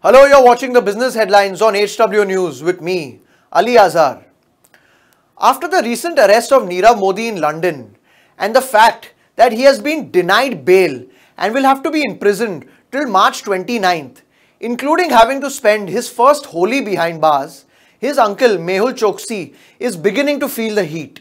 Hello, you're watching the business headlines on HW News with me, Ali Azhar. After the recent arrest of Nirav Modi in London and the fact that he has been denied bail and will have to be imprisoned till March 29th, including having to spend his first Holi behind bars, his uncle Mehul Choksi is beginning to feel the heat.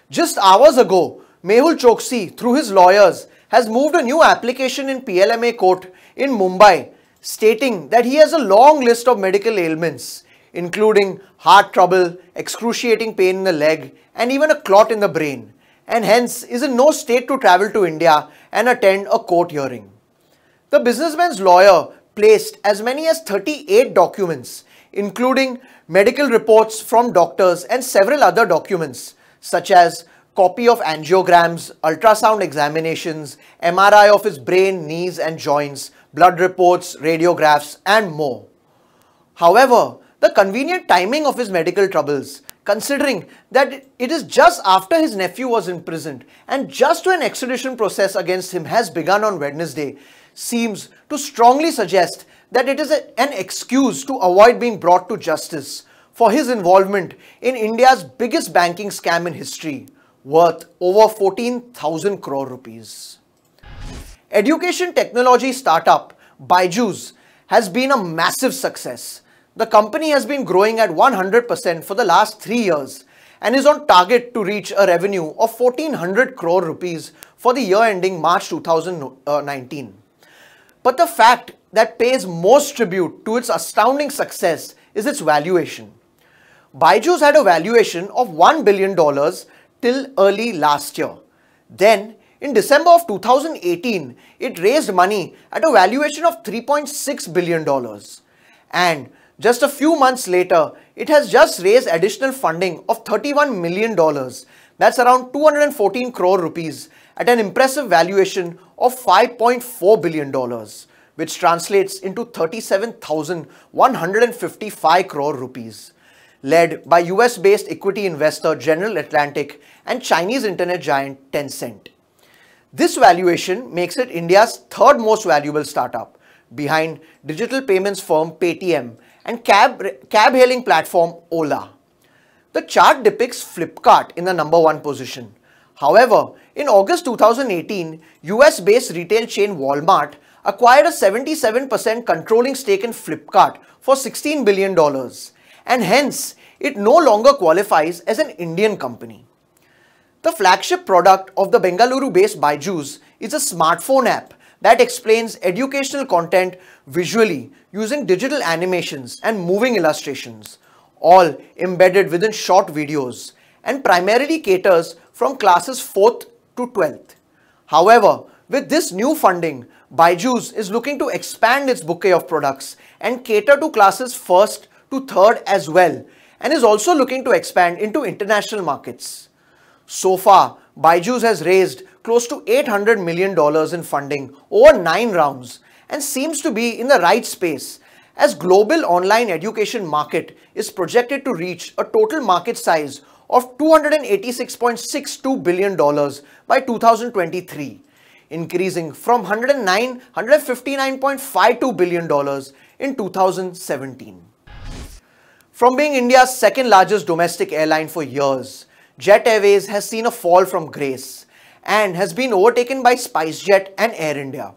Just hours ago, Mehul Choksi, through his lawyers, has moved a new application in PLMA court in Mumbai, stating that he has a long list of medical ailments, including heart trouble, excruciating pain in the leg, and even a clot in the brain, and hence is in no state to travel to India and attend a court hearing. The businessman's lawyer placed as many as 38 documents, including medical reports from doctors and several other documents, such as copy of angiograms, ultrasound examinations, MRI of his brain, knees and joints, blood reports, radiographs and more. However, the convenient timing of his medical troubles, considering that it is just after his nephew was imprisoned and just when an extradition process against him has begun on Wednesday, seems to strongly suggest that it is an excuse to avoid being brought to justice for his involvement in India's biggest banking scam in history, worth over 14,000 crore rupees. Education technology startup Byjuice has been a massive success. The company has been growing at 100% for the last 3 years and is on target to reach a revenue of 1400 crore rupees for the year ending March 2019. But the fact that pays most tribute to its astounding success is its valuation. Byjuice had a valuation of $1 billion till early last year. Then, in December of 2018, it raised money at a valuation of $3.6 billion. And just a few months later, it has just raised additional funding of $31 million. That's around 214 crore rupees at an impressive valuation of $5.4 billion, which translates into 37,155 crore rupees. Led by US-based equity investor General Atlantic and Chinese internet giant Tencent. This valuation makes it India's third most valuable startup, behind digital payments firm Paytm and cab-hailing platform Ola. The chart depicts Flipkart in the number 1 position. However, in August 2018, US-based retail chain Walmart acquired a 77% controlling stake in Flipkart for $16 billion. And hence, it no longer qualifies as an Indian company. The flagship product of the Bengaluru-based Byjuice is a smartphone app that explains educational content visually using digital animations and moving illustrations, all embedded within short videos, and primarily caters from classes 4th to 12th. However, with this new funding, Byjuice is looking to expand its bouquet of products and cater to classes 1st to 3rd as well, and is also looking to expand into international markets. So far, Byjuice has raised close to $800 million in funding over 9 rounds and seems to be in the right space, as global online education market is projected to reach a total market size of $286.62 billion by 2023, increasing from $159.52 billion in 2017. From being India's second largest domestic airline for years, Jet Airways has seen a fall from grace and has been overtaken by SpiceJet and Air India.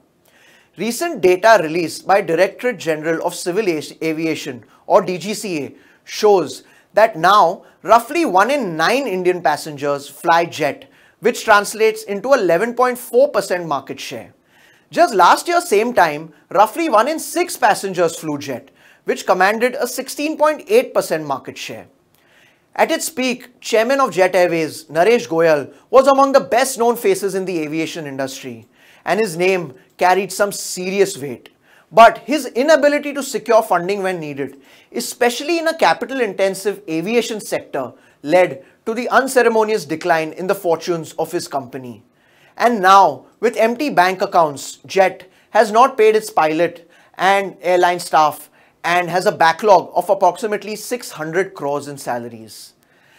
Recent data released by Directorate General of Civil Aviation or DGCA shows that now roughly 1 in 9 Indian passengers fly jet, which translates into 11.4% market share. Just last year same time, roughly 1 in 6 passengers flew jet, which commanded a 16.8% market share. At its peak, chairman of Jet Airways, Naresh Goyal, was among the best known faces in the aviation industry, and his name carried some serious weight. But his inability to secure funding when needed, especially in a capital-intensive aviation sector, led to the unceremonious decline in the fortunes of his company. And now, with empty bank accounts, Jet has not paid its pilot and airline staff and has a backlog of approximately 600 crores in salaries.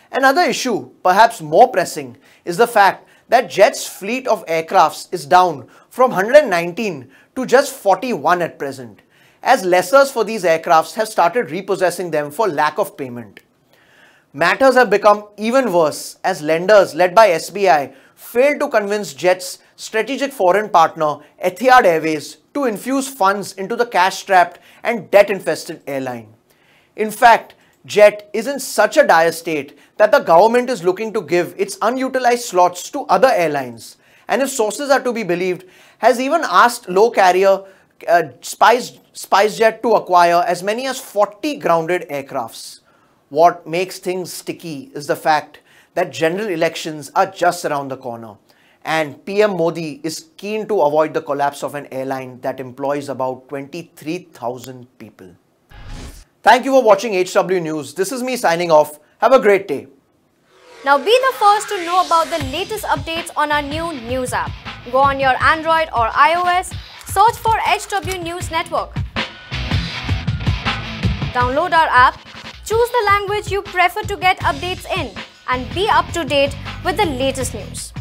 Another issue, perhaps more pressing, is the fact that Jet's fleet of aircrafts is down from 119 to just 41 at present, as lessors for these aircrafts have started repossessing them for lack of payment. Matters have become even worse as lenders led by SBI failed to convince Jet's strategic foreign partner Etihad Airways to infuse funds into the cash-strapped and debt-infested airline. In fact, Jet is in such a dire state that the government is looking to give its unutilized slots to other airlines, and if sources are to be believed, has even asked low carrier SpiceJet to acquire as many as 40 grounded aircrafts. What makes things sticky is the fact that general elections are just around the corner, and PM Modi is keen to avoid the collapse of an airline that employs about 23,000 people. Thank you for watching HW News. This is me signing off. Have a great day. Now be the first to know about the latest updates on our new news app. Go on your Android or iOS, search for HW News Network. Download our app, choose the language you prefer to get updates in, and be up to date with the latest news.